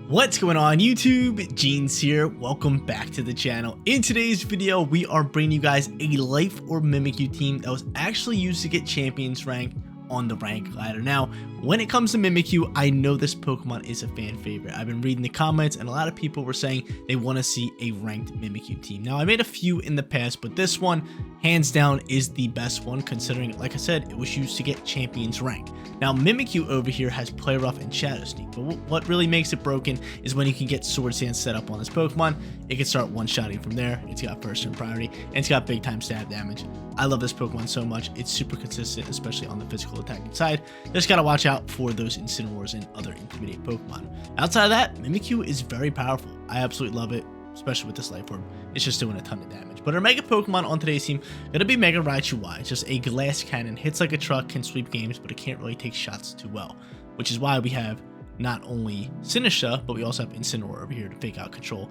What's going on YouTube? Jeans here. Welcome back to the channel. In today's video, we are bringing you guys a Life or Mimikyu team that was actually used to get Champions rank on the rank ladder. Now, when it comes to Mimikyu, I know this Pokemon is a fan favorite. I've been reading the comments and a lot of people were saying they want to see a ranked Mimikyu team. Now, I made a few in the past, but this one, hands down, is the best one considering, like I said, it was used to get Champions rank. Now, Mimikyu over here has Play Rough and Shadow Sneak, but what really makes it broken is when you can get Swords Dance set up on this Pokemon, it can start one-shotting from there. It's got first turn priority, and it's got big time stab damage. I love this Pokemon so much. It's super consistent, especially on the physical attacking side. Just gotta watch out for those Incineroars and other Intimidate Pokemon. Outside of that, Mimikyu is very powerful. I absolutely love it, especially with this Life Orb. It's just doing a ton of damage. But our Mega Pokemon on today's team gonna be Mega Raichu Y. Just a glass cannon, hits like a truck, can sweep games, but it can't really take shots too well. Which is why we have not only Sinistcha, but we also have Incineroar over here to fake out control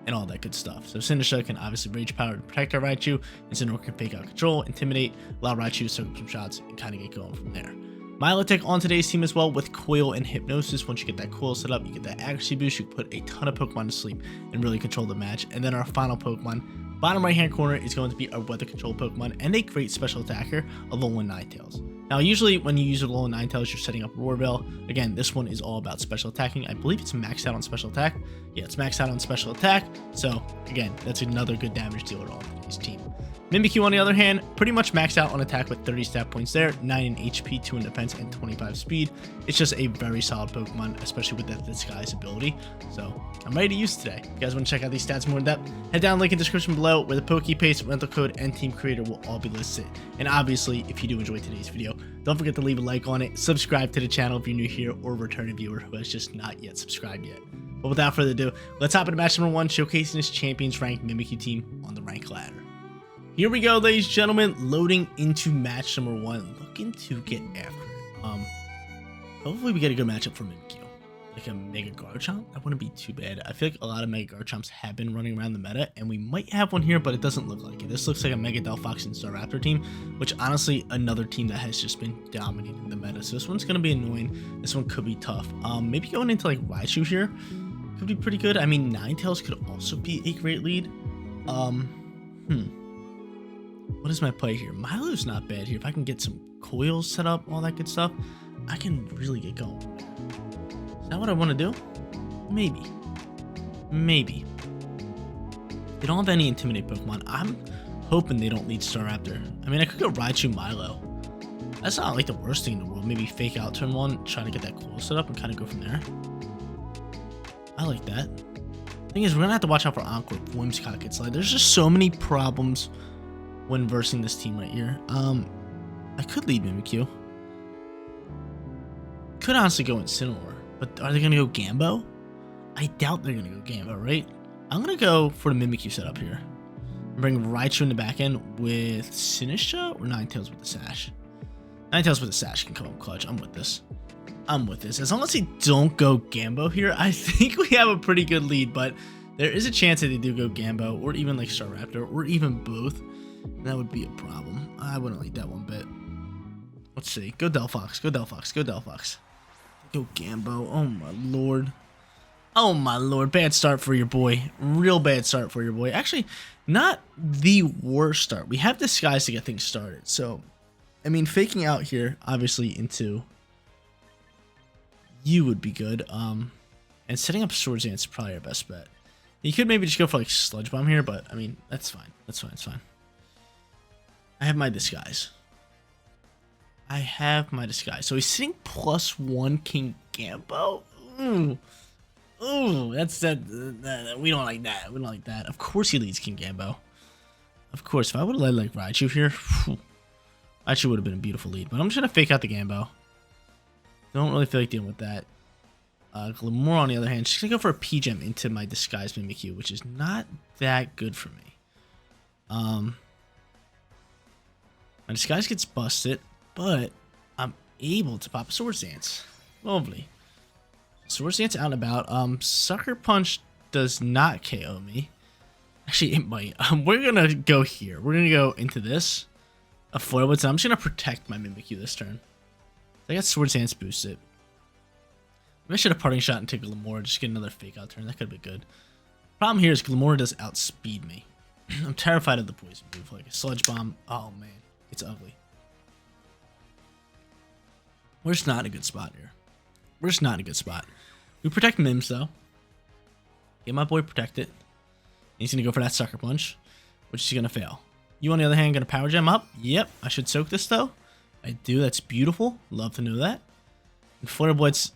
and all that good stuff. So Sinistcha can obviously Rage Power to protect our Raichu, Incineroar can fake out control, Intimidate, allow Raichu to soak up some shots, and kind of get going from there. Milotic on today's team as well with Coil and Hypnosis. Once you get that Coil set up, you get that accuracy boost, you put a ton of Pokemon to sleep and really control the match. And then our final Pokemon, bottom right hand corner, is going to be our Weather Control Pokemon and a great special attacker, Alolan Ninetales. Now, usually when you use Alolan Ninetales, you're setting up Roar Bell. Again, this one is all about special attacking. I believe it's maxed out on special attack. Yeah, it's maxed out on special attack. So, again, that's another good damage dealer on today's team. Mimikyu, on the other hand, pretty much maxed out on attack with 30 stat points there, 9 in HP, 2 in defense, and 25 speed. It's just a very solid Pokemon, especially with that Disguise ability. So, I'm ready to use it today. If you guys want to check out these stats more in depth, head down link in the description below where the PokePaste, rental code, and team creator will all be listed. And obviously, if you do enjoy today's video, don't forget to leave a like on it, subscribe to the channel if you're new here or a returning viewer who has just not yet subscribed yet. But without further ado, let's hop into match number 1, showcasing this Champions ranked Mimikyu team on the rank ladder. Here we go, ladies and gentlemen, loading into match number 1, looking to get after it. Hopefully we get a good matchup for Mimikyu. Like a Mega Garchomp, that wouldn't be too bad. I feel like a lot of Mega Garchomps have been running around the meta, and we might have one here, but it doesn't look like it. This looks like a Mega Delphox and Staraptor team, which honestly, another team that has just been dominating the meta. So this one's going to be annoying. This one could be tough. Maybe going into like Raichu here could be pretty good. I mean, Ninetales could also be a great lead. What is my play here? Milo's not bad here. If I can get some coils set up, all that good stuff, I can really get going. Is that what I want to do? Maybe. Maybe. They don't have any Intimidate Pokemon. I'm hoping they don't lead Staraptor. I mean, I could go Raichu Milo. That's not like the worst thing in the world. Maybe fake out turn 1, try to get that coil set up and kind of go from there. I like that. Thing is, we're going to have to watch out for Encore, Whimsicott gets slide. There's just so many problems when versing this team right here. I could lead Mimikyu. Could honestly go Incineroar, but are they gonna go Gambo? I doubt they're gonna go Gambo, right? I'm gonna go for the Mimikyu setup here. Bring Raichu in the back end with Sinistcha or Ninetales with the Sash. Ninetales with the Sash can come up clutch. I'm with this. I'm with this. As long as they don't go Gambo here, I think we have a pretty good lead, but there is a chance that they do go Gambo or even like Staraptor or even both. That would be a problem. I wouldn't like that one bit. Let's see. Go Delphox. Go Delphox. Go Delphox. Go Gambo. Oh my lord. Oh my lord. Bad start for your boy. Real bad start for your boy. Actually, not the worst start. We have Disguise to get things started. So, I mean, faking out here, obviously, into you would be good. And setting up Swords Dance is probably our best bet. You could maybe just go for like Sludge Bomb here, but I mean, that's fine. That's fine. It's fine. I have my Disguise. I have my Disguise. So he's sitting +1 King Gambo. Ooh. Ooh, that's that. We don't like that. We don't like that. Of course he leads King Gambo. Of course. If I would have led like Raichu here, Raichu would have been a beautiful lead. But I'm just going to fake out the Gambo. Don't really feel like dealing with that. Glimmer, on the other hand, just going to go for a P-Gem into my Disguise Mimikyu, which is not that good for me. My Disguise gets busted, but I'm able to pop a Swords Dance. Lovely. Swords Dance out and about. Sucker Punch does not KO me. Actually, it might. We're going to go here. We're going to go into this. A Foilwood, so I'm just going to protect my Mimikyu this turn. I got Swords Dance boosted. I should have parting shot and take Glamora, just get another fake out turn. That could have been good. Problem here is Glamora does outspeed me. I'm terrified of the poison move, like a sludge bomb. Oh man, it's ugly. We're just not in a good spot here. We're just not in a good spot. We protect Mims though. Get my boy protected. He's gonna go for that sucker punch, which is gonna fail. You on the other hand gonna power gem up. Yep, I should soak this though. I do. That's beautiful. Love to know that. And Flare Blitz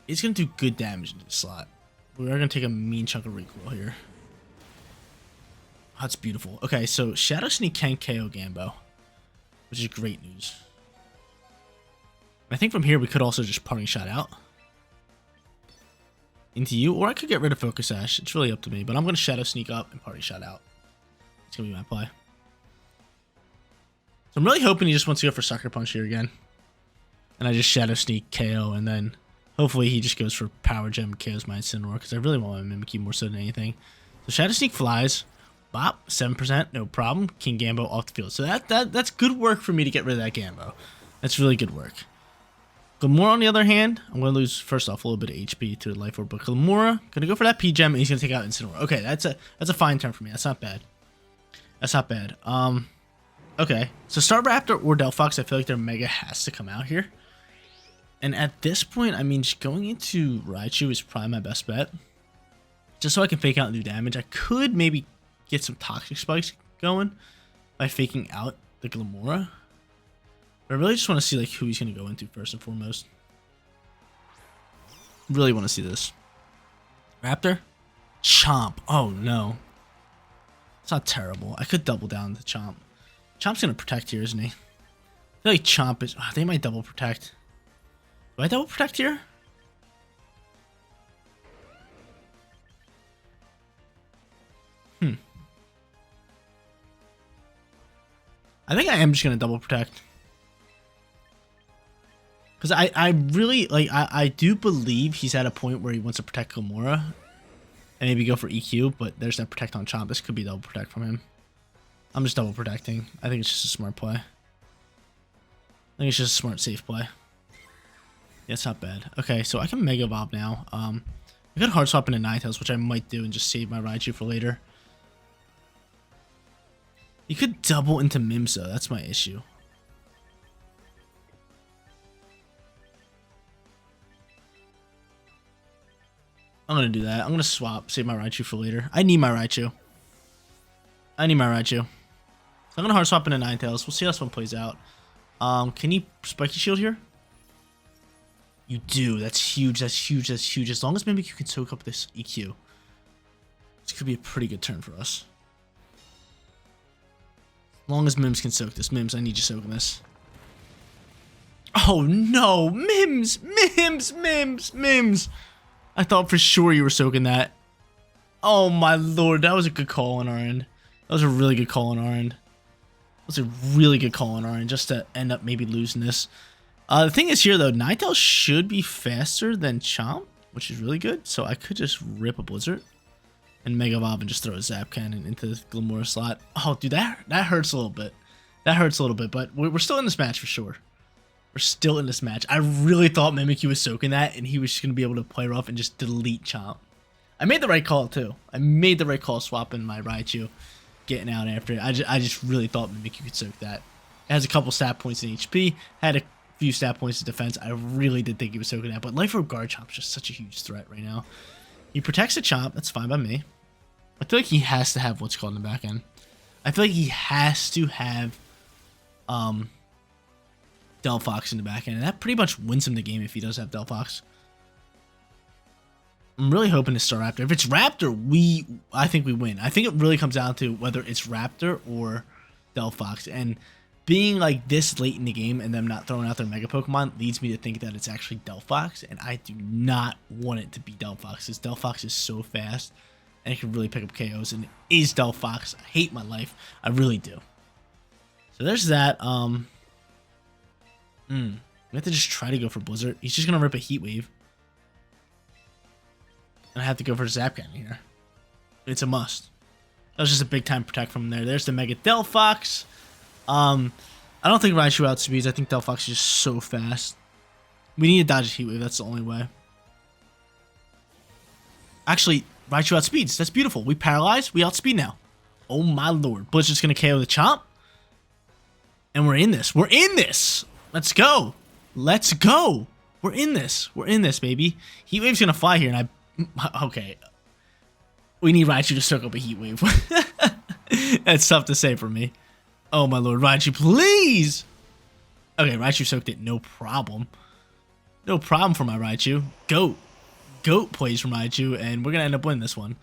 is gonna do good damage into the slot. We are gonna take a mean chunk of recoil here. Oh, that's beautiful. Okay, so Shadow Sneak can KO Gambo, which is great news. I think from here we could also just parting shot out into you, or I could get rid of Focus Sash. It's really up to me, but I'm going to Shadow Sneak up and parting shot out. It's going to be my play. So I'm really hoping he just wants to go for Sucker Punch here again. And I just Shadow Sneak KO, and then hopefully he just goes for Power Gem and KOs my Incineroar, because I really want my Mimikyu more so than anything. So Shadow Sneak flies. Bop, 7%, no problem. King Gambo off the field. So that's good work for me to get rid of that Gambo. That's really good work. Glamora, on the other hand, I'm going to lose, first off, a little bit of HP to the Life Orb, but Glamora, going to go for that P-Gem, and he's going to take out Incineroar. Okay, that's a fine turn for me. That's not bad. That's not bad. Okay, so Staraptor or Delphox, I feel like their Mega has to come out here. And at this point, I mean, just going into Raichu is probably my best bet. Just so I can fake out and do damage. I could maybe get some Toxic Spikes going by faking out the Glamora. But I really just want to see like who he's going to go into first and foremost. Really want to see this. Raptor? Chomp. Oh no. It's not terrible. I could double down the Chomp. Chomp's going to protect here, isn't he? I feel like Chomp is... Oh, they might double protect. Do I double protect here? I think I am just going to double protect. Because I really, like, I do believe he's at a point where he wants to protect Glamora. And maybe go for EQ, but there's that protect on Chomp. This could be double protect from him. I'm just double protecting. I think it's just a smart play. I think it's just a smart, safe play. Yeah, it's not bad. Okay, so I can Mega Evolve now. I could Hard Swap into Ninetales, which I might do and just save my Raichu for later. You could double into Mims though, that's my issue. I'm gonna do that. I'm gonna swap, save my Raichu for later. I need my Raichu. I need my Raichu. So I'm gonna Hard Swap into Ninetales. We'll see how this one plays out. Can you Spiky Shield here? You do. That's huge. That's huge. That's huge. As long as Mimikyu can soak up this EQ, this could be a pretty good turn for us. As long as Mims can soak this. Mims, I need you soaking this. Oh no! Mims! Mims! Mims! Mims! I thought for sure you were soaking that. Oh my lord, that was a good call on our end. That was a really good call on our end. That was a really good call on our end, just to end up maybe losing this. The thing is here though, Ninetales should be faster than Chomp, which is really good. So I could just rip a Blizzard and Mega Evolve and just throw a Zap Cannon into the Glamora slot. Oh, dude, that hurts a little bit. That hurts a little bit, but we're still in this match for sure. We're still in this match. I really thought Mimikyu was soaking that, and he was just going to be able to play rough and just delete Chomp. I made the right call, too. I made the right call swapping my Raichu, getting out after it. I just really thought Mimikyu could soak that. It has a couple stat points in HP, had a few stat points in defense. I really did think he was soaking that, but Life Orb Garchomp is just such a huge threat right now. He protects the Chomp. That's fine by me. I feel like he has to have what's called in the back end. I feel like he has to have Delphox in the back end. And that pretty much wins him the game if he does have Delphox. I'm really hoping to start Raptor. If it's Raptor, I think we win. I think it really comes down to whether it's Raptor or Delphox. And being like this late in the game and them not throwing out their Mega Pokemon leads me to think that it's actually Delphox. And I do not want it to be Delphox, because Delphox is so fast and it can really pick up KOs, and it is Delphox. I hate my life. I really do. So there's that. We have to just try to go for Blizzard. He's just going to rip a Heat Wave. And I have to go for Zap Cannon here. It's a must. That was just a big time protect from there. There's the Mega Delphox. I don't think Raichu outspeeds. I think Delphox is just so fast. We need to dodge a Heat Wave. That's the only way. Actually, Raichu outspeeds. That's beautiful. We paralyze. We outspeed now. Oh my lord. Blitz just going to KO the Chomp. And we're in this. We're in this. Let's go. Let's go. We're in this. We're in this, baby. Heat Wave's going to fly here. And okay. We need Raichu to soak up a Heat Wave. That's tough to say for me. Oh my lord. Raichu, please. Okay, Raichu soaked it. No problem. No problem for my Raichu. Goat plays for Raichu, and we're going to end up winning this one.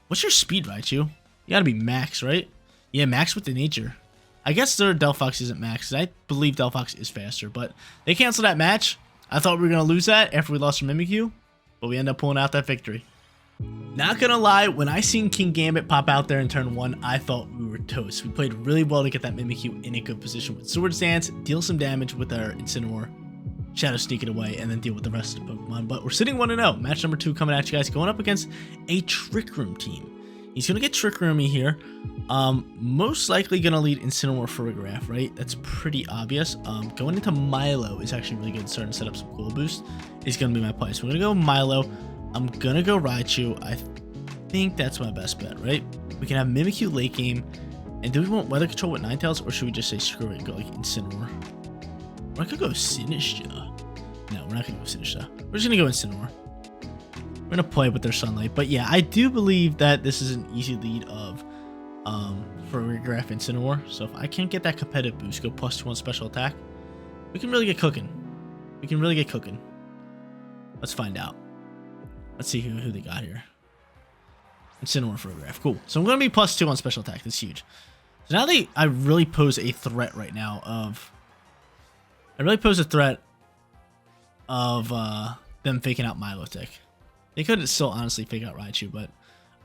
What's your speed, Raichu? You got to be max, right? Yeah, max with the nature. I guess their Delphox isn't max, because I believe Delphox is faster, but they canceled that match. I thought we were going to lose that after we lost to Mimikyu, but we end up pulling out that victory. Not going to lie, when I seen King Gambit pop out there in turn 1, I thought we were toast. We played really well to get that Mimikyu in a good position with Swords Dance, deal some damage with our Incineroar, Shadow Sneak it away, and then deal with the rest of the Pokemon. But we're sitting 1-0. Match number 2 coming at you guys, going up against a Trick Room team. He's going to get Trick Roomy here. Most likely going to lead Incineroar Farigiraf, right? That's pretty obvious. Going into Milo is actually really good. Starting to set up some cool boost is going to be my play. So we're going to go Milo. I'm going to go Raichu. I think that's my best bet, right? We can have Mimikyu late game. And do we want Weather Control with Ninetales, or should we just say screw it and go like Incineroar? Or I could go Sinistcha. No, we're not going to go Sinistcha. We're just going to go Incineroar. We're going to play with their Sunlight. But yeah, I do believe that this is an easy lead of Farigiraf Incineroar. So if I can't get that competitive boost, go +2 on special attack, we can really get cooking. We can really get cooking. Let's find out. Let's see who they got here. Incineroar Farigiraf. Cool. So I'm going to be +2 on special attack. That's huge. So now I really pose a threat right now of... them faking out Milotic. They could still honestly fake out Raichu, but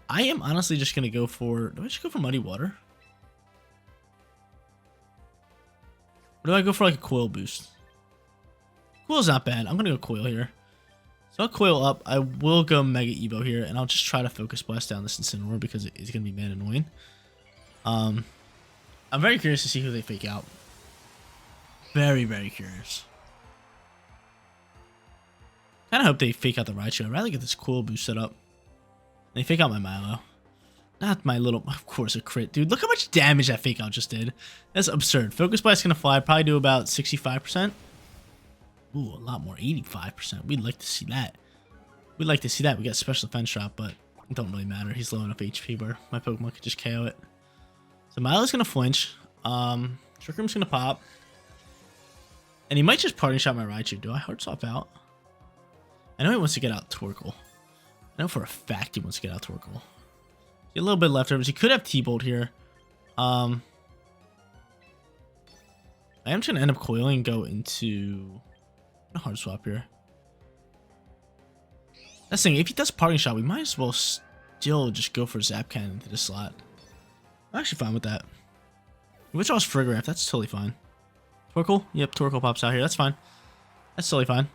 I am honestly just going to go for... Do I just go for Muddy Water? Or do I go for like a Coil boost? Coil's not bad. I'm going to go Coil here. So I'll Coil up. I will go Mega Evo here, and I'll just try to Focus Blast down this Incineroar because it's going to be mad annoying. I'm very curious to see who they fake out. Very, very curious. Kind of hope they fake out the Raichu. I'd rather get this Coil boost set up. They fake out my Milo. Not my little... Of course, a crit. Dude, look how much damage that fake out just did. That's absurd. Focus Blast is going to fly. Probably do about 65%. Ooh, a lot more. 85%. We'd like to see that. We'd like to see that. We got special defense drop, but it don't really matter. He's low enough HP where my Pokemon could just KO it. So Milo's going to flinch. Trick Room's going to pop. And he might just Parting Shot my Raichu. Do I Hard Swap out? I know he wants to get out Torkoal. I know for a fact he wants to get out Torkoal. Get a little bit leftovers. He could have T-Bolt here. I am trying to end up coiling and go into a Hard Swap here. That's the thing. If he does Parting Shot, we might as well still just go for Zap Cannon into the slot. I'm actually fine with that. Which was Farigiraf. That's totally fine. Torkoal? Yep, Torkoal pops out here. That's fine. That's totally fine.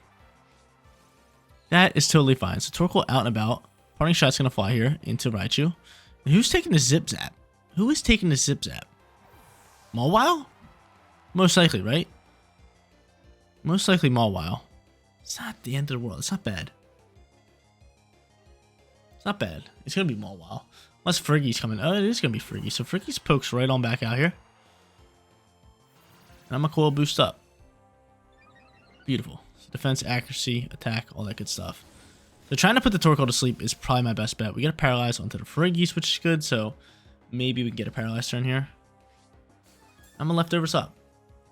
That is totally fine. So Torkoal out and about. Parting Shot's going to fly here into Raichu. And who's taking the Zip Zap? Who is taking the Zip Zap? Mawile? Most likely, right? Most likely Mawile. It's not the end of the world. It's not bad. It's not bad. It's going to be Mawile. Unless Friggy's coming. Oh, it is going to be Friggy. So Friggy's pokes right on back out here. And I'm going to Coil boost up. Beautiful. So defense, accuracy, attack, all that good stuff. So trying to put the Torkoal to sleep is probably my best bet. We get a Paralyze onto the Friggies, which is good. So maybe we can get a Paralyze turn here. I'm going to Leftovers up.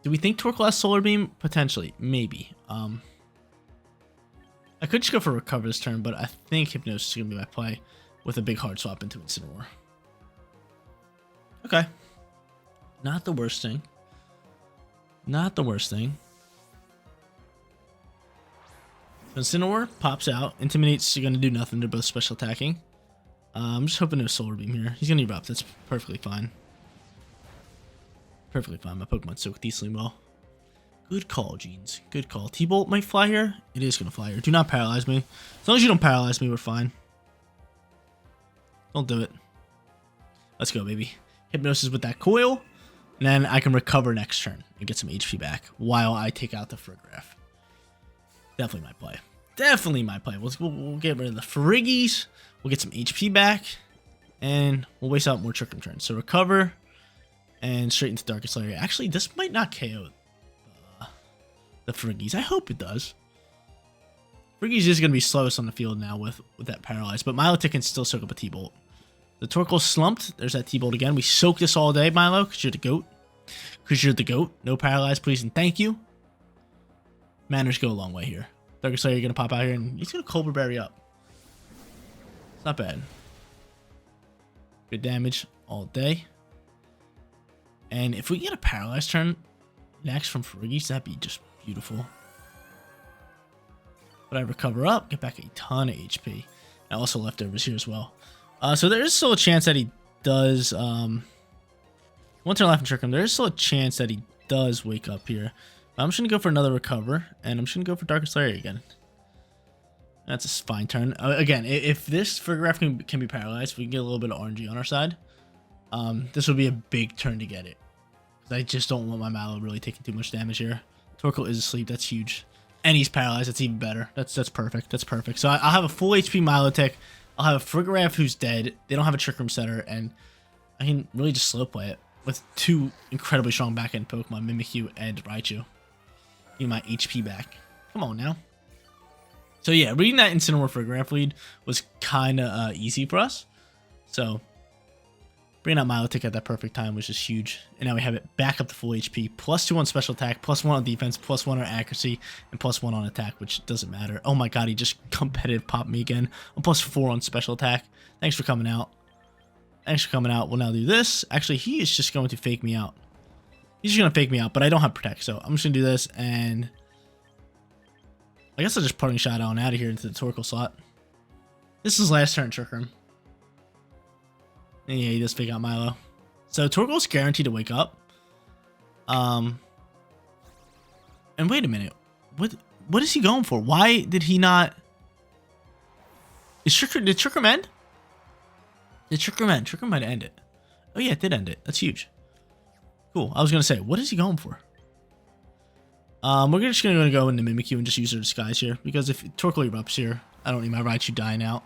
Do we think Torkoal has Solar Beam? Potentially. Maybe. I could just go for Recover this turn, but I think Hypnosis is going to be my play with a big Hard Swap into Incineroar. Okay. Not the worst thing. Not the worst thing. So Incineroar pops out. Intimidate's going to do nothing. They're both special attacking. I'm just hoping no Solar Beam here. He's going to erupt. That's perfectly fine. Perfectly fine. My Pokemon soak decently well. Good call, Jeans. Good call. T-Bolt might fly here. It is going to fly here. Do not paralyze me. As long as you don't paralyze me, we're fine. Don't do it. Let's go, baby. Hypnosis with that Coil. And then I can recover next turn and get some HP back while I take out the Farigiraf. Definitely my play. Definitely my play. We'll get rid of the Friggies. We'll get some HP back. And we'll waste out more Trick Room turns. So recover. And straight into Darkest Lair. Actually, this might not KO the Friggies. I hope it does. Friggies is going to be slowest on the field now with that Paralyze. But Milotic can still soak up a T-Bolt. The Torkoal slumped. There's that T-Bolt again. We soak this all day, Milo, because you're the GOAT. Because you're the GOAT. No Paralyze, please, and thank you. Manners go a long way here. Darkest Lair, you're going to pop out here, and he's going to Cobra Berry up. It's not bad. Good damage all day. And if we get a Paralyzed turn next from Friggies, that'd be just beautiful. But I recover up, get back a ton of HP. And also leftovers here as well. So there is still a chance that he does... one turn left in Trick Room. There is still a chance that he does wake up here. I'm just going to go for another recover. And I'm just going to go for Darkest Lair again. That's a fine turn. Again, if this Farigiraf can be paralyzed, we can get a little bit of RNG on our side. This would be a big turn to get it. I just don't want my Mallow really taking too much damage here. Torkoal is asleep. That's huge. And he's paralyzed. That's even better. That's perfect. That's perfect. So I'll have a full HP Milotic. I'll have a Farigiraf who's dead. They don't have a Trick Room setter. And I can really just slow play it with two incredibly strong back-end Pokemon, Mimikyu and Raichu. Give my HP back. Come on now. So yeah, reading that Incineroar Farigiraf lead was kind of easy for us. So bringing out Milotic at that perfect time was just huge. And now we have it back up to full HP. +2 on special attack, +1 on defense, +1 on accuracy, and +1 on attack, which doesn't matter. Oh my god, he just competitive popped me again. I'm +4 on special attack. Thanks for coming out. Thanks for coming out. We'll now do this. Actually, he is just going to fake me out. He's just going to fake me out, but I don't have Protect. So I'm just going to do this, and I guess I'll just parting shot on out of here into the Torkoal slot. This is last turn Trick Room. And yeah, he does fake out Milo. So Torkoal's guaranteed to wake up. And wait a minute. What is he going for? Why did he not... Did Trick Room end? Did Trick Room end? Trick Room might end it. Oh yeah, it did end it. That's huge. Cool. I was going to say, what is he going for? We're just going to go into Mimikyu and just use our disguise here. Because if Torkoal erupts here, I don't need my Raichu dying out.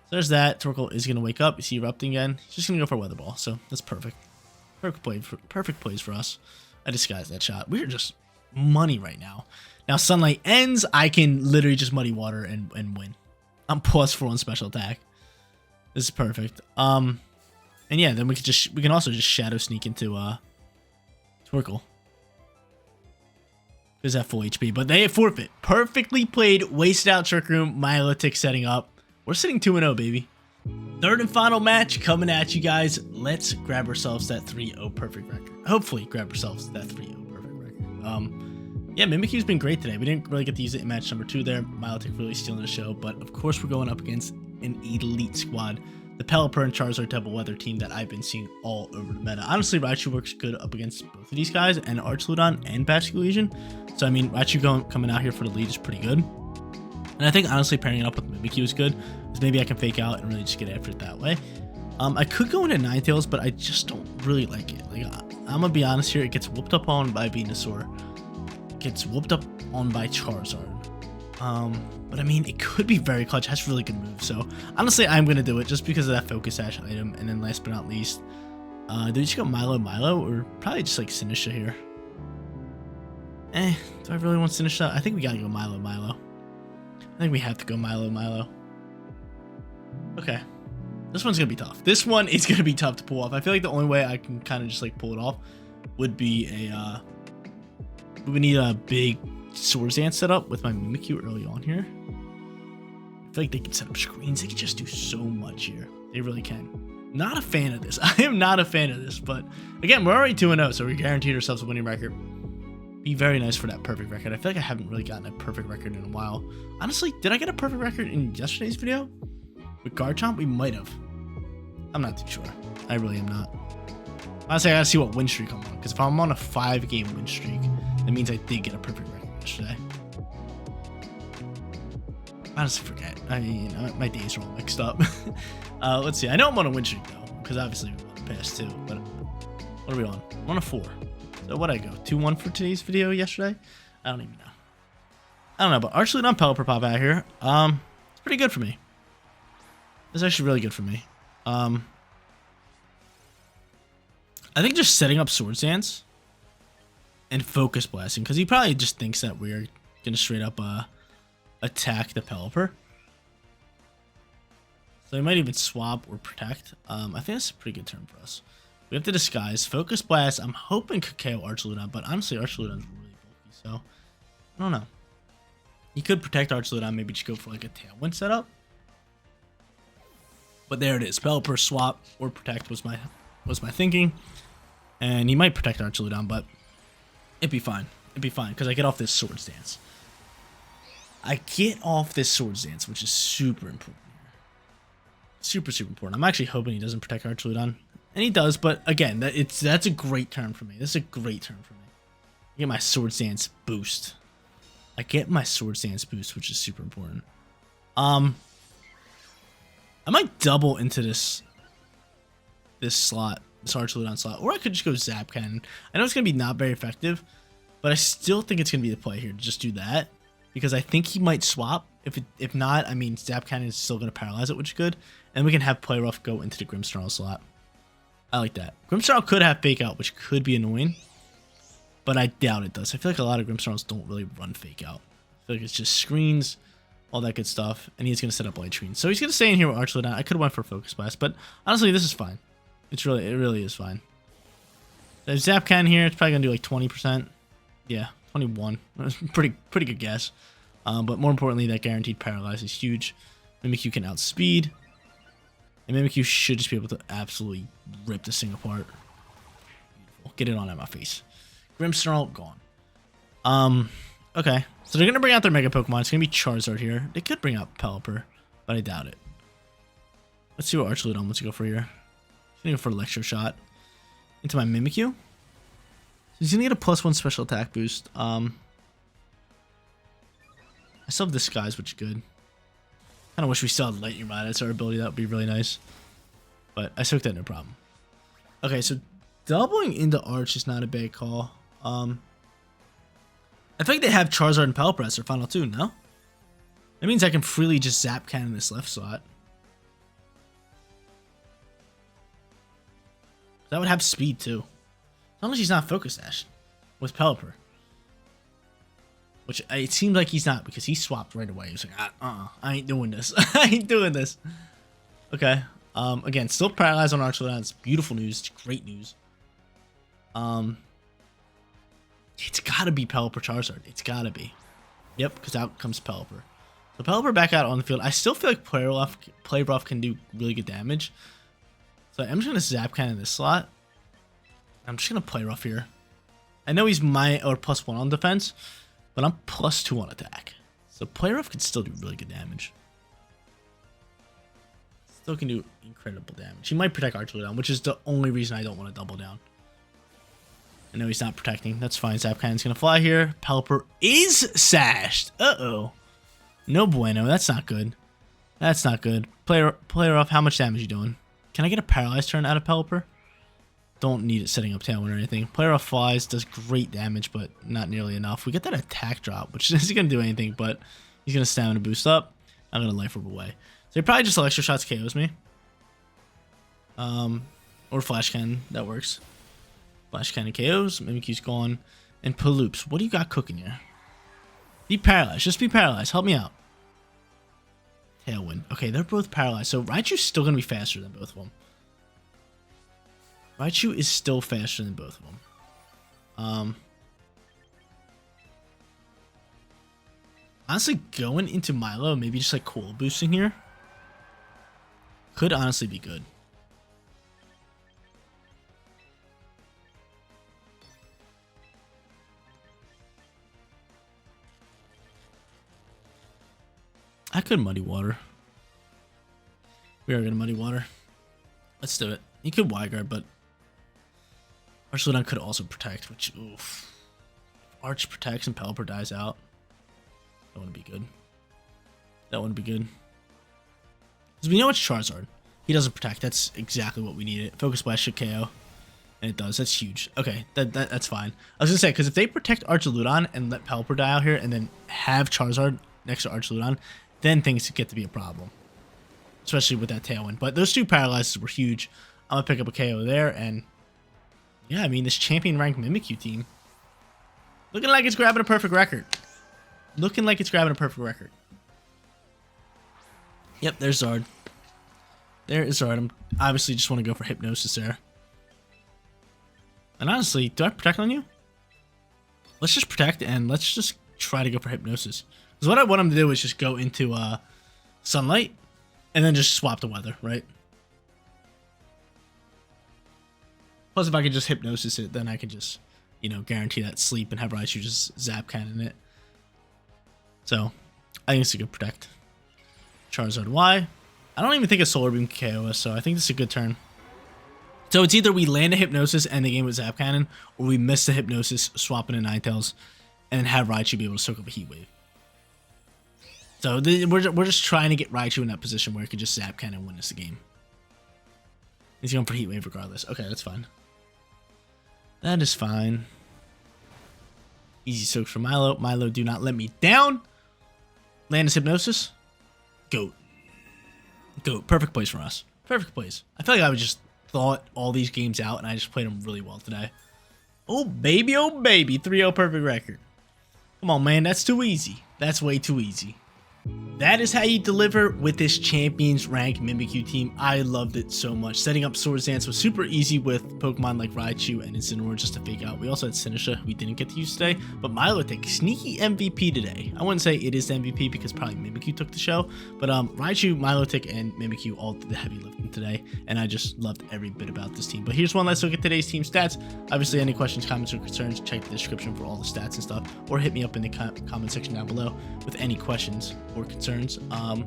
So there's that. Torkoal is going to wake up. You see erupting again. He's just going to go for a Weather Ball. So that's perfect. Perfect plays for us. I disguised that shot. We're just money right now. Now Sunlight ends. I can literally just Muddy Water and win. I'm +4 on special attack. This is perfect. And yeah, then we can also just Shadow Sneak into Torkoal. Is at full HP, but they forfeit. Perfectly played, wasted out Trick Room, Milotic setting up. We're sitting 2-0, baby. Third and final match coming at you guys. Let's grab ourselves that 3-0 perfect record. Hopefully grab ourselves that 3-0 perfect record. Yeah, Mimikyu's been great today. We didn't really get to use it in match number 2 there. Milotic really stealing the show, but of course we're going up against an elite squad. The Pelipper and Charizard Double Weather team that I've been seeing all over the meta. Honestly, Raichu works good up against both of these guys, and Archludon and Bastion Legion. So, I mean, Raichu coming out here for the lead is pretty good. And I think, honestly, pairing it up with Mimikyu is good, because maybe I can fake out and really just get after it that way. I could go into Ninetales, but I just don't really like it. Like, I'm going to be honest here, it gets whooped up on by Venusaur. It gets whooped up on by Charizard. But I mean, it could be very clutch. It has really good moves. So honestly, I'm gonna do it just because of that Focus Sash item. And then last but not least, do we just go Milo, or probably just like Sinistra here? Do I really want Sinistra? I think we gotta go Milo. I think we have to go Milo. Okay, this one's gonna be tough. This one is gonna be tough to pull off. I feel like the only way I can kind of just like pull it off would be a we would need a big Swords Dance set up with my Mimikyu early on here. I feel like they can set up screens. They can just do so much here. They really can. Not a fan of this. I am not a fan of this, but again, we're already 2-0, so we guaranteed ourselves a winning record. Be very nice for that perfect record. I feel like I haven't really gotten a perfect record in a while. Honestly, did I get a perfect record in yesterday's video? With Garchomp? We might have. I'm not too sure. I really am not. Honestly, I gotta see what win streak I'm on, because if I'm on a 5-game win streak, that means I did get a perfect record yesterday. I honestly forget. I mean, my days are all mixed up. Let's see. I know I'm on a win streak though, because obviously we won the past 2. But what are we on? I'm on a 4. So what'd I go? 2-1 for today's video yesterday? I don't even know. I don't know, but Archuleta Pelipper pop out here. It's pretty good for me. It's actually really good for me. I think just setting up Swords Dance and Focus Blasting, because he probably just thinks that we're gonna straight up attack the Pelipper. So he might even swap or protect. I think that's a pretty good turn for us. We have to Disguise, Focus Blast. I'm hoping could KO Archuleta, but honestly Archuleta's really bulky, so I don't know. He could protect Archuleta, maybe just go for like a Tailwind setup. But there it is. Pelipper, swap, or protect was my thinking. And he might protect Archuleta, but it'd be fine. It'd be fine, because I get off this Swords Dance. I get off this Swords Dance, which is super important here. Super, super important. I'm actually hoping he doesn't protect Archuleta. And he does, but again, that's a great turn for me. This is a great turn for me. I get my Swords Dance boost. Which is super important. I might double into this slot, this Archuleta slot, or I could just go Zap Cannon. I know it's gonna be not very effective, but I still think it's gonna be the play here to just do that, because I think he might swap. If not, I mean Zap Cannon is still gonna paralyze it, which is good, and we can have Play Rough go into the Grimmsnarl slot. I like that. Grimmsnarl could have Fake Out, which could be annoying, but I doubt it does. I feel like a lot of Grimmsnarls don't really run Fake Out. I feel like it's just screens, all that good stuff, and he's going to set up Light Screen. So he's going to stay in here with Archuleta. I could have went for Focus Blast, but honestly, this is fine. It really is fine. The Zap Cannon here, it's probably going to do like 20%. Yeah, 21. pretty good guess. But more importantly, that guaranteed Paralyze is huge. Mimikyu can outspeed, and Mimikyu should just be able to absolutely rip this thing apart. Beautiful. Get it on at my face. Grimmsnarl, gone. Okay. So they're going to bring out their Mega Pokemon. It's going to be Charizard here. They could bring out Pelipper, but I doubt it. Let's see what Archuleta wants to go for here. He's going to go for Electro Shot into my Mimikyu. So he's going to get a +1 special attack boost. I still have Disguise, which is good. Kind of wish we still had Lightning Rod as our ability. That would be really nice. But I took that no problem. Okay, so doubling into Arch is not a bad call. I think they have Charizard and Pelipper as their final two, no? That means I can freely just Zap Cannon this left slot. That would have speed too. As long as he's not Focus Dash with Pelipper. Which it seems like he's not, because he swapped right away. He was like, I ain't doing this. I ain't doing this. Okay. Again, still paralyzed on Archuleta. It's beautiful news. It's great news. It's gotta be Pelipper Charizard. It's gotta be. Yep, because out comes Pelipper. So Pelipper back out on the field. I still feel like Play Rough can do really good damage. So I'm just gonna Zap Cannon this slot. I'm just gonna Play Rough here. I know he's +1 on defense, but I'm +2 on attack. So Play Rough can still do really good damage. Still can do incredible damage. He might protect Archuleta, which is the only reason I don't want to double down. I know he's not protecting. That's fine. Zap Cannon's going to fly here. Pelipper is sashed. Uh-oh. No bueno. That's not good. That's not good. Play Rough. How much damage are you doing? Can I get a paralyzed turn out of Pelipper? Don't need it setting up Tailwind or anything. Play Rough flies. Does great damage, but not nearly enough. We get that attack drop, which isn't going to do anything, but he's going to stamina boost up. I'm going to Life Orb away. So he probably just Electro Shots KOs me. Or Flash Cannon. That works. Flash Cannon KOs, Mimikyu's gone, and Paloops. What do you got cooking here? Be paralyzed. Just be paralyzed. Help me out. Tailwind. Okay, they're both paralyzed. So Raichu's still going to be faster than both of them. Raichu is still faster than both of them. Honestly, going into Milo, maybe just like cool boosting here, could honestly be good. I could Muddy Water. We are going to Muddy Water. Let's do it. You could Wide-Guard, but Archuleta could also protect, which, oof. If Arch protects and Pelipper dies out, that wouldn't be good. That wouldn't be good. Because we know it's Charizard. He doesn't protect. That's exactly what we needed. Focus Blast should KO. And it does. That's huge. Okay, that's fine. I was gonna say, because if they protect Archaludon and let Pelipper die out here and then have Charizard next to Archaludon, then things get to be a problem. Especially with that Tailwind. But those two paralyzes were huge. I'm gonna pick up a KO there, and yeah, I mean, this champion ranked Mimikyu team looking like it's grabbing a perfect record. Looking like it's grabbing a perfect record. Yep, there's Zard. There is Zard. I'm obviously just want to go for Hypnosis there. And honestly, do I protect on you? Let's just protect and let's just try to go for Hypnosis. Because what I want him to do is just go into Sunlight and then just swap the weather, right? Plus, if I could just Hypnosis it, then I can just, you know, guarantee that sleep and have Raichu just zap cannon it. So, I think it's a good protect. Charizard Y. I don't even think a Solar Beam can KO us, so I think this is a good turn. So it's either we land a Hypnosis and the game with Zap Cannon, or we miss the Hypnosis, swap in a Ninetales, and then have Raichu be able to soak up a Heat Wave. So we're just trying to get Raichu in that position where he could just Zap Cannon and win us the game. He's going for Heat Wave regardless. Okay, that's fine. That is fine. Easy soaks for Milo. Milo, do not let me down. Land his Hypnosis. Goat. Goat. Perfect plays for us. Perfect plays. I feel like I was just thought all these games out and I just played them really well today. Oh baby, 3-0 perfect record. Come on, man, that's too easy. That's way too easy. That is how you deliver with this Champions Rank Mimikyu team. I loved it so much. Setting up Swords Dance was super easy with Pokemon like Raichu and Incineroar just to fake out. We also had Sinisha we didn't get to use today, but Milotic, sneaky MVP today. I wouldn't say it is the MVP because probably Mimikyu took the show, but Raichu, Milotic, and Mimikyu all did the heavy lifting today, and I just loved every bit about this team. But here's one last look at today's team stats. Obviously, any questions, comments, or concerns, check the description for all the stats and stuff, or hit me up in the comment section down below with any questions or concerns. But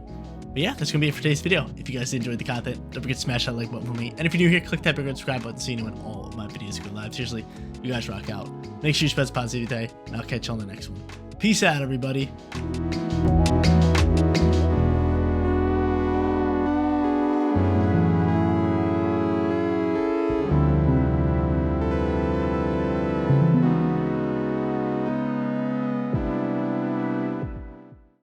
yeah, that's gonna be it for today's video. If you guys enjoyed the content, don't forget to smash that like button for me, and if you're new here, click that big red subscribe button so you know when all of my videos go live. Seriously, you guys rock out. Make sure you spread positivity today, and I'll catch you on the next one. Peace out, everybody.